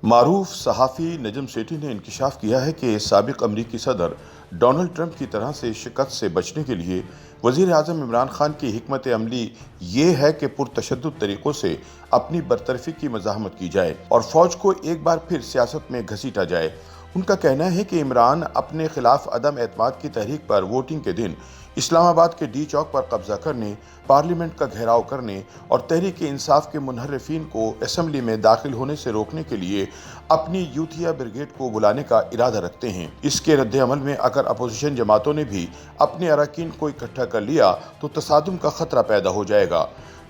معروف صحافی نجم سیٹھی نے انکشاف کیا ہے کہ سابق امریکی صدر ڈونلڈ ٹرمپ کی طرح سے شکست سے بچنے کے لیے وزیر اعظم عمران خان کی حکمت عملی یہ ہے کہ پرتشدد طریقوں سے اپنی برطرفی کی مزاحمت کی جائے اور فوج کو ایک بار پھر سیاست میں گھسیٹا جائے۔ ان کا کہنا ہے کہ عمران اپنے خلاف عدم اعتماد کی تحریک پر ووٹنگ کے دن اسلام آباد کے ڈی چوک پر قبضہ کرنے، پارلیمنٹ کا گھیراؤ کرنے اور تحریک انصاف کے منحرفین کو اسمبلی میں داخل ہونے سے روکنے کے لیے اپنی یوتھیا بریگیڈ کو بلانے کا ارادہ رکھتے ہیں۔ اس کے رد عمل میں اگر اپوزیشن جماعتوں نے بھی اپنے اراکین کو اکٹھا کر لیا تو تصادم کا خطرہ پیدا ہو جائے گا۔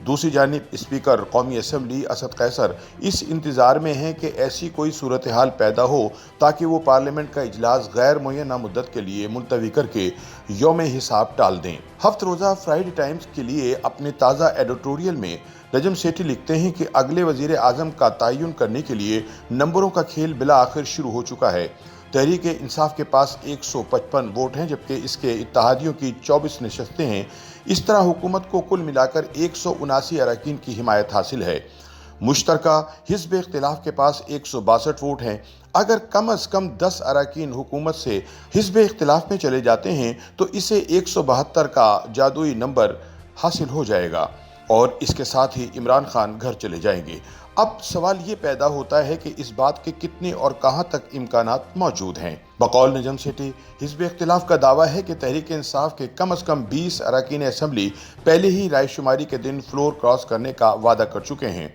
دوسری جانب اسپیکر قومی اسمبلی اسد قیصر اس انتظار میں ہیں کہ ایسی کوئی صورتحال پیدا ہو تاکہ وہ پارلیمنٹ کا اجلاس غیر معینہ مدت کے لیے ملتوی کر کے یوم حساب ٹال دیں۔ ہفت روزہ فرائیڈے ٹائمز کے لیے اپنے تازہ ایڈیٹوریل میں نجم سیٹھی لکھتے ہیں کہ اگلے وزیر اعظم کا تعین کرنے کے لیے نمبروں کا کھیل بالآخر شروع ہو چکا ہے۔ تحریک انصاف کے پاس 155 ووٹ ہیں جبکہ اس کے اتحادیوں کی 24 نشستیں ہیں۔ اس طرح حکومت کو کل ملا کر 179 اراکین کی حمایت حاصل ہے۔ مشترکہ حزب اختلاف کے پاس 162 ووٹ ہیں۔ اگر کم از کم 10 اراکین حکومت سے حزب اختلاف میں چلے جاتے ہیں تو اسے 172 کا جادوئی نمبر حاصل ہو جائے گا اور اس کے ساتھ ہی عمران خان گھر چلے جائیں گے۔ اب سوال یہ پیدا ہوتا ہے کہ اس بات کے کتنے اور کہاں تک امکانات موجود ہیں۔ بقول نجم سیٹھی، حزب اختلاف کا دعویٰ ہے کہ تحریک انصاف کے کم از کم 20 اراکین اسمبلی پہلے ہی رائے شماری کے دن فلور کراس کرنے کا وعدہ کر چکے ہیں۔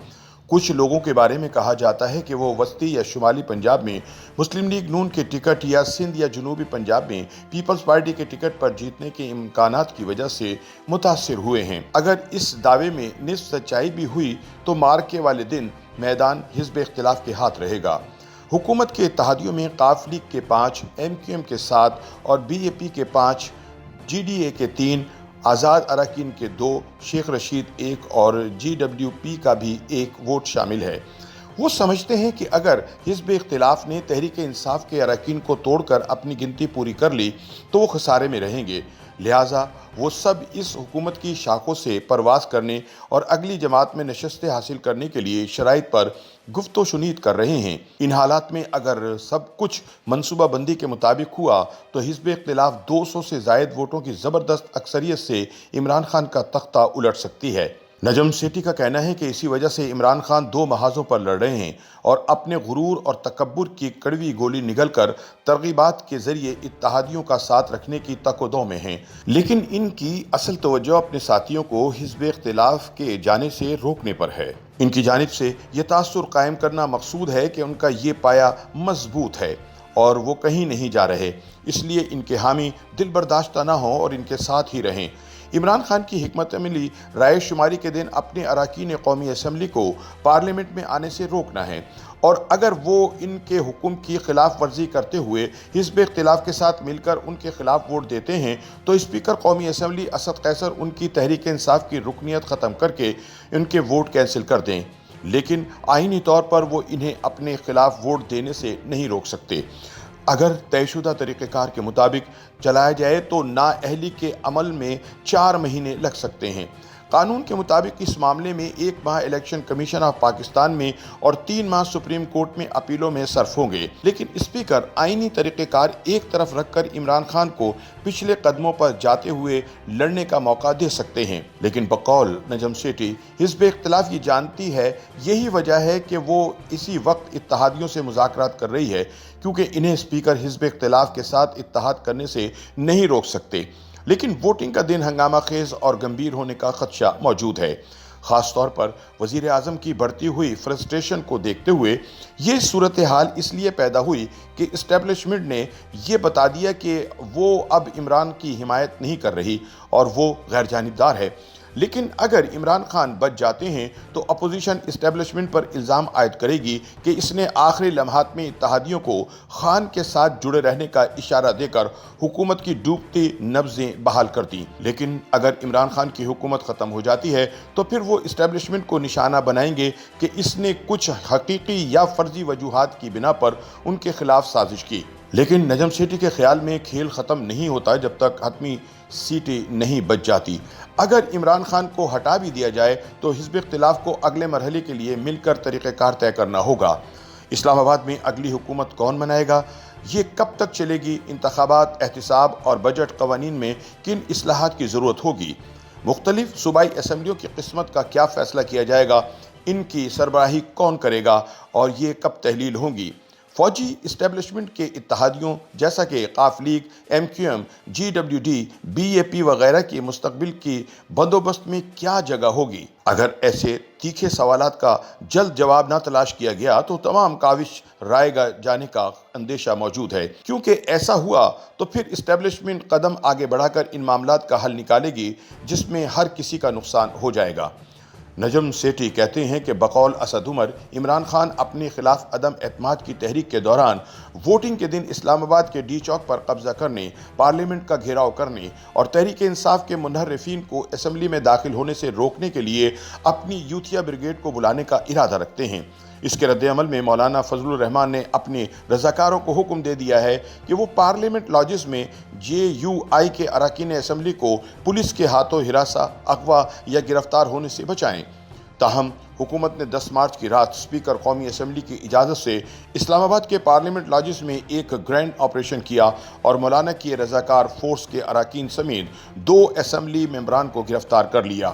کچھ لوگوں کے بارے میں کہا جاتا ہے کہ وہ وسطی یا شمالی پنجاب میں مسلم لیگ نون کے ٹکٹ یا سندھ یا جنوبی پنجاب میں پیپلز پارٹی کے ٹکٹ پر جیتنے کے امکانات کی وجہ سے متاثر ہوئے ہیں۔ اگر اس دعوے میں نصف سچائی بھی ہوئی تو مارکے والے دن میدان حزب اختلاف کے ہاتھ رہے گا۔ حکومت کے اتحادیوں میں قاف لیگ کے 5، ایم کیو ایم کے 7 اور بی اے پی کے 5، جی ڈی اے کے 3، آزاد اراکین کے 2، شیخ رشید 1 اور جی ڈبلیو پی کا بھی 1 ووٹ شامل ہے۔ وہ سمجھتے ہیں کہ اگر حزب اختلاف نے تحریک انصاف کے اراکین کو توڑ کر اپنی گنتی پوری کر لی تو وہ خسارے میں رہیں گے، لہٰذا وہ سب اس حکومت کی شاخوں سے پرواز کرنے اور اگلی جماعت میں نشستیں حاصل کرنے کے لیے شرائط پر گفت و شنید کر رہے ہیں۔ ان حالات میں اگر سب کچھ منصوبہ بندی کے مطابق ہوا تو حزب اختلاف 200 سے زائد ووٹوں کی زبردست اکثریت سے عمران خان کا تختہ الٹ سکتی ہے۔ نجم سیٹھی کا کہنا ہے کہ اسی وجہ سے عمران خان 2 محاذوں پر لڑ رہے ہیں اور اپنے غرور اور تکبر کی کڑوی گولی نگل کر ترغیبات کے ذریعے اتحادیوں کا ساتھ رکھنے کی تک و دو میں ہیں، لیکن ان کی اصل توجہ اپنے ساتھیوں کو حزب اختلاف کے جانے سے روکنے پر ہے۔ ان کی جانب سے یہ تاثر قائم کرنا مقصود ہے کہ ان کا یہ پایہ مضبوط ہے اور وہ کہیں نہیں جا رہے، اس لیے ان کے حامی دل برداشتہ نہ ہوں اور ان کے ساتھ ہی رہیں۔ عمران خان کی حکمت عملی رائے شماری کے دن اپنے اراکین قومی اسمبلی کو پارلیمنٹ میں آنے سے روکنا ہے، اور اگر وہ ان کے حکم کی خلاف ورزی کرتے ہوئے حزب اختلاف کے ساتھ مل کر ان کے خلاف ووٹ دیتے ہیں تو اسپیکر قومی اسمبلی اسد قیصر ان کی تحریک انصاف کی رکنیت ختم کر کے ان کے ووٹ کینسل کر دیں، لیکن آئینی طور پر وہ انہیں اپنے خلاف ووٹ دینے سے نہیں روک سکتے۔ اگر طے شدہ طریقہ کار کے مطابق چلایا جائے تو نااہلی کے عمل میں 4 مہینے لگ سکتے ہیں۔ قانون کے مطابق اس معاملے میں 1 ماہ الیکشن کمیشن آف پاکستان میں اور 3 ماہ سپریم کورٹ میں اپیلوں میں صرف ہوں گے، لیکن اسپیکر آئینی طریقہ کار ایک طرف رکھ کر عمران خان کو پچھلے قدموں پر جاتے ہوئے لڑنے کا موقع دے سکتے ہیں۔ لیکن بقول نجم سیٹھی، حزب اختلاف یہ جانتی ہے یہی وجہ ہے کہ وہ اسی وقت اتحادیوں سے مذاکرات کر رہی ہے، کیونکہ انہیں اسپیکر حزب اختلاف کے ساتھ اتحاد کرنے سے نہیں روک سکتے، لیکن ووٹنگ کا دن ہنگامہ خیز اور گمبھیر ہونے کا خدشہ موجود ہے۔ خاص طور پر وزیر اعظم کی بڑھتی ہوئی فرسٹریشن کو دیکھتے ہوئے یہ صورتحال اس لیے پیدا ہوئی کہ اسٹیبلشمنٹ نے یہ بتا دیا کہ وہ اب عمران کی حمایت نہیں کر رہی اور وہ غیر جانبدار ہے، لیکن اگر عمران خان بچ جاتے ہیں تو اپوزیشن اسٹیبلشمنٹ پر الزام عائد کرے گی کہ اس نے آخری لمحات میں اتحادیوں کو خان کے ساتھ جڑے رہنے کا اشارہ دے کر حکومت کی ڈوبتی نبضیں بحال کر دیں۔ لیکن اگر عمران خان کی حکومت ختم ہو جاتی ہے تو پھر وہ اسٹیبلشمنٹ کو نشانہ بنائیں گے کہ اس نے کچھ حقیقی یا فرضی وجوہات کی بنا پر ان کے خلاف سازش کی۔ لیکن نجم سیٹھی کے خیال میں کھیل ختم نہیں ہوتا جب تک حتمی سیٹیں نہیں بچ جاتی۔ اگر عمران خان کو ہٹا بھی دیا جائے تو حزب اختلاف کو اگلے مرحلے کے لیے مل کر طریقہ کار طے کرنا ہوگا۔ اسلام آباد میں اگلی حکومت کون بنائے گا، یہ کب تک چلے گی، انتخابات، احتساب اور بجٹ قوانین میں کن اصلاحات کی ضرورت ہوگی، مختلف صوبائی اسمبلیوں کی قسمت کا کیا فیصلہ کیا جائے گا، ان کی سربراہی کون کرے گا اور یہ کب تحلیل ہوں گی، فوجی اسٹیبلشمنٹ کے اتحادیوں جیسا کہ ق لیگ، MQM، GWD، BAP وغیرہ کی مستقبل کی بندوبست میں کیا جگہ ہوگی۔ اگر ایسے تیکھے سوالات کا جلد جواب نہ تلاش کیا گیا تو تمام کاوش رائے جانے کا اندیشہ موجود ہے، کیونکہ ایسا ہوا تو پھر اسٹیبلشمنٹ قدم آگے بڑھا کر ان معاملات کا حل نکالے گی جس میں ہر کسی کا نقصان ہو جائے گا۔ نجم سیٹھی کہتے ہیں کہ بقول اسد عمر، عمران خان اپنے خلاف عدم اعتماد کی تحریک کے دوران ووٹنگ کے دن اسلام آباد کے ڈی چوک پر قبضہ کرنے، پارلیمنٹ کا گھیراؤ کرنے اور تحریک انصاف کے منحرفین کو اسمبلی میں داخل ہونے سے روکنے کے لیے اپنی یوتھیا بریگیڈ کو بلانے کا ارادہ رکھتے ہیں۔ اس کے رد عمل میں مولانا فضل الرحمان نے اپنے رضاکاروں کو حکم دے دیا ہے کہ وہ پارلیمنٹ لاجز میں JUI کے اراکین اسمبلی کو پولیس کے ہاتھوں ہراساں، اغوا یا گرفتار ہونے سے بچائیں۔ تاہم حکومت نے 10 مارچ کی رات اسپیکر قومی اسمبلی کی اجازت سے اسلام آباد کے پارلیمنٹ لاجز میں ایک گرینڈ آپریشن کیا اور مولانا کی رضاکار فورس کے اراکین سمیت 2 اسمبلی ممبران کو گرفتار کر لیا۔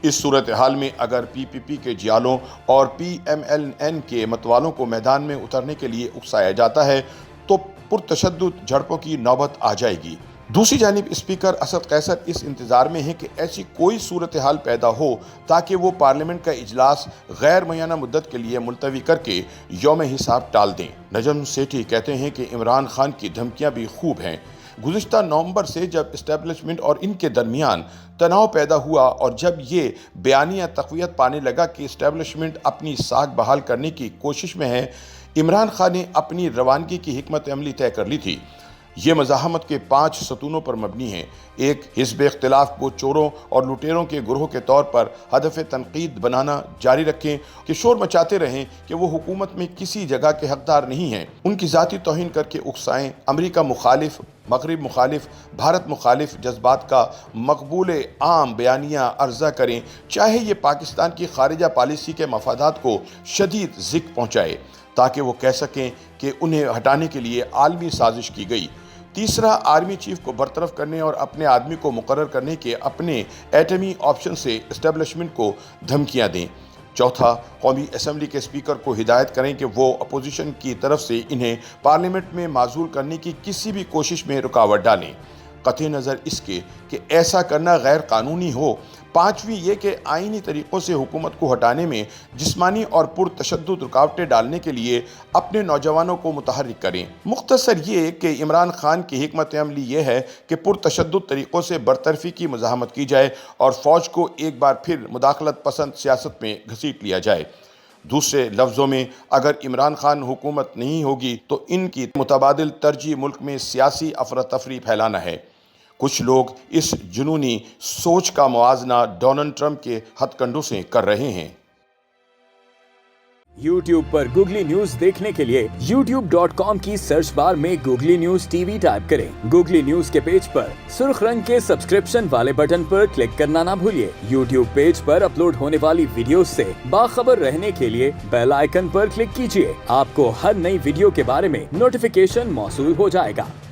اس صورتحال میں اگر PPP کے جیالوں اور PMLN کے متوالوں کو میدان میں اترنے کے لیے اکسایا جاتا ہے تو پرتشدد جھڑپوں کی نوبت آ جائے گی۔ دوسری جانب اسپیکر اسد قیصر اس انتظار میں ہیں کہ ایسی کوئی صورتحال پیدا ہو تاکہ وہ پارلیمنٹ کا اجلاس غیر معینہ مدت کے لیے ملتوی کر کے یوم حساب ٹال دیں۔ نجم سیٹھی کہتے ہیں کہ عمران خان کی دھمکیاں بھی خوب ہیں۔ گزشتہ نومبر سے جب اسٹیبلشمنٹ اور ان کے درمیان تناؤ پیدا ہوا اور جب یہ بیانیہ تقویت پانے لگا کہ اسٹیبلشمنٹ اپنی ساکھ بحال کرنے کی کوشش میں ہے، عمران خان نے اپنی روانگی کی حکمت عملی طے کر لی تھی۔ یہ مزاحمت کے 5 ستونوں پر مبنی ہے۔ ایک، حزب اختلاف کو چوروں اور لٹیروں کے گروہ کے طور پر ہدف تنقید بنانا جاری رکھیں کہ شور مچاتے رہیں کہ وہ حکومت میں کسی جگہ کے حقدار نہیں ہیں، ان کی ذاتی توہین کر کے اکسائیں، امریکہ مخالف، مغرب مخالف، بھارت مخالف جذبات کا مقبول عام بیانیہ عرضہ کریں، چاہے یہ پاکستان کی خارجہ پالیسی کے مفادات کو شدید ذک پہنچائے، تاکہ وہ کہہ سکیں کہ انہیں ہٹانے کے لیے عالمی سازش کی گئی۔ تیسرا، آرمی چیف کو برطرف کرنے اور اپنے آدمی کو مقرر کرنے کے اپنے ایٹمی آپشن سے اسٹیبلشمنٹ کو دھمکیاں دیں۔ چوتھا، قومی اسمبلی کے اسپیکر کو ہدایت کریں کہ وہ اپوزیشن کی طرف سے انہیں پارلیمنٹ میں معزول کرنے کی کسی بھی کوشش میں رکاوٹ ڈالیں، قطع نظر اس کے کہ ایسا کرنا غیر قانونی ہو۔ پانچویں یہ کہ آئینی طریقوں سے حکومت کو ہٹانے میں جسمانی اور پرتشدد رکاوٹیں ڈالنے کے لیے اپنے نوجوانوں کو متحرک کریں۔ مختصر یہ کہ عمران خان کی حکمت عملی یہ ہے کہ پرتشدد طریقوں سے برطرفی کی مزاحمت کی جائے اور فوج کو ایک بار پھر مداخلت پسند سیاست میں گھسیٹ لیا جائے۔ دوسرے لفظوں میں، اگر عمران خان حکومت نہیں ہوگی تو ان کی متبادل ترجیح ملک میں سیاسی افراتفری پھیلانا ہے۔ کچھ لوگ اس جنونی سوچ کا موازنہ ڈونلڈ ٹرمپ کے ہتھ کنڈوں سے کر رہے ہیں۔ YouTube پر گوگلی نیوز دیکھنے کے لیے youtube.com کی سرچ بار میں گوگلی نیوز TV ٹائپ کریں۔ گوگلی نیوز کے پیج پر سرخ رنگ کے سبسکرپشن والے بٹن پر کلک کرنا نہ بھولیے۔ YouTube پیج پر اپلوڈ ہونے والی ویڈیوز سے باخبر رہنے کے لیے بیل آئیکن پر کلک کیجیے۔ آپ کو ہر نئی ویڈیو کے بارے میں نوٹیفیکیشن موصول ہو جائے گا۔